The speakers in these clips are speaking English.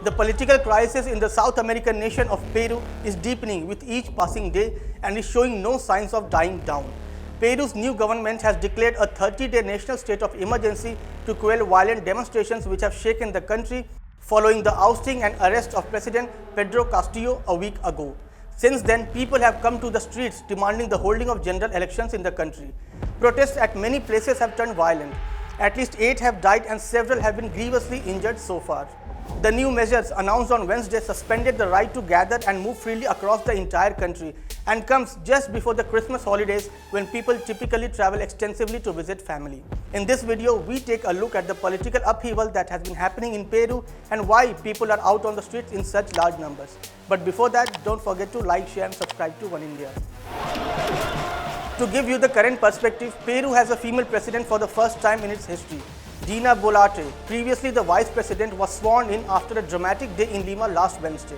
The political crisis in the South American nation of Peru is deepening with each passing day and is showing no signs of dying down. Peru's new government has declared a 30-day national state of emergency to quell violent demonstrations which have shaken the country following the ousting and arrest of President Pedro Castillo a week ago. Since then, people have come to the streets demanding the holding of general elections in the country. Protests at many places have turned violent. At least 8 have died and several have been grievously injured so far. The new measures announced on Wednesday suspended the right to gather and move freely across the entire country and comes just before the Christmas holidays when people typically travel extensively to visit family. In this video, we take a look at the political upheaval that has been happening in Peru and why people are out on the streets in such large numbers. But before that, don't forget to like, share and subscribe to One India. To give you the current perspective, Peru has a female president for the first time in its history. Dina Boluarte, previously the vice president, was sworn in after a dramatic day in Lima last Wednesday.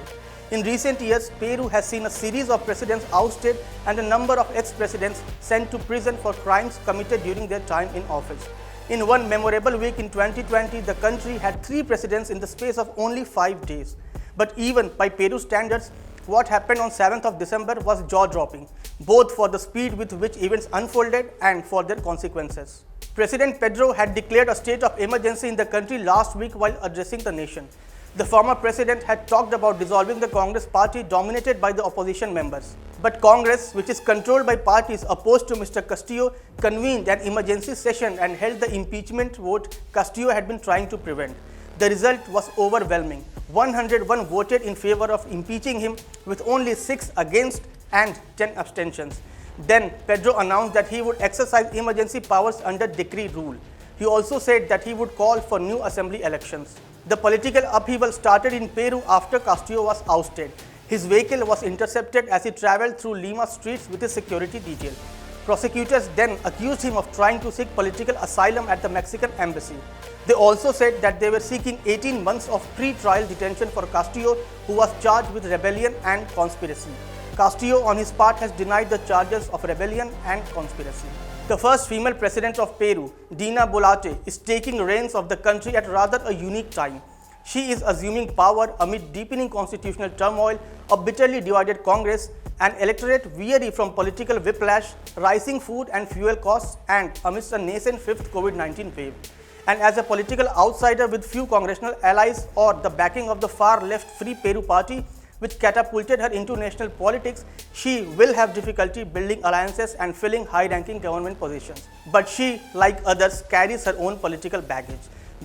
In recent years, Peru has seen a series of presidents ousted and a number of ex-presidents sent to prison for crimes committed during their time in office. In one memorable week in 2020, the country had 3 presidents in the space of only 5 days. But even by Peru standards, what happened on 7th of December was jaw-dropping, both for the speed with which events unfolded and for their consequences. President Pedro had declared a state of emergency in the country last week while addressing the nation. The former president had talked about dissolving the Congress party dominated by the opposition members. But Congress, which is controlled by parties opposed to Mr. Castillo, convened an emergency session and held the impeachment vote Castillo had been trying to prevent. The result was overwhelming. 101 voted in favor of impeaching him, with only 6 against and 10 abstentions. Then Pedro announced that he would exercise emergency powers under decree rule. He also said that he would call for new assembly elections. The political upheaval started in Peru after Castillo was ousted. His vehicle was intercepted as he traveled through Lima streets with his security detail. Prosecutors then accused him of trying to seek political asylum at the Mexican embassy. They also said that they were seeking 18 months of pre-trial detention for Castillo, who was charged with rebellion and conspiracy. Castillo, on his part, has denied the charges of rebellion and conspiracy. The first female president of Peru, Dina Boluarte, is taking reins of the country at rather a unique time. She is assuming power amid deepening constitutional turmoil, a bitterly divided Congress, an electorate weary from political whiplash, rising food and fuel costs, and amidst a nascent 5th COVID-19 wave. And as a political outsider with few congressional allies or the backing of the far-left Free Peru party, which catapulted her into national politics, she will have difficulty building alliances and filling high-ranking government positions. But she, like others, carries her own political baggage.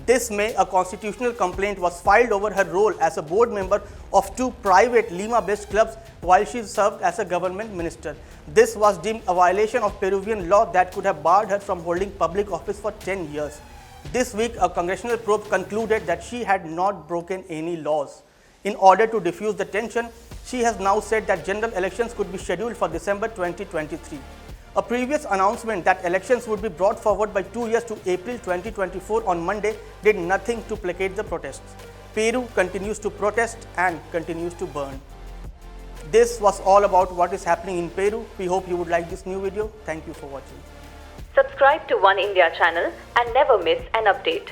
This May, a constitutional complaint was filed over her role as a board member of 2 private Lima-based clubs while she served as a government minister. This was deemed a violation of Peruvian law that could have barred her from holding public office for 10 years. This week, a congressional probe concluded that she had not broken any laws. In order to diffuse the tension, she has now said that general elections could be scheduled for December 2023. A previous announcement that elections would be brought forward by 2 years to April 2024 on Monday did nothing to placate the protests. Peru continues to protest and continues to burn. This was all about what is happening in Peru. We hope you would like this new video. Thank you for watching. Subscribe to One India channel and never miss an update.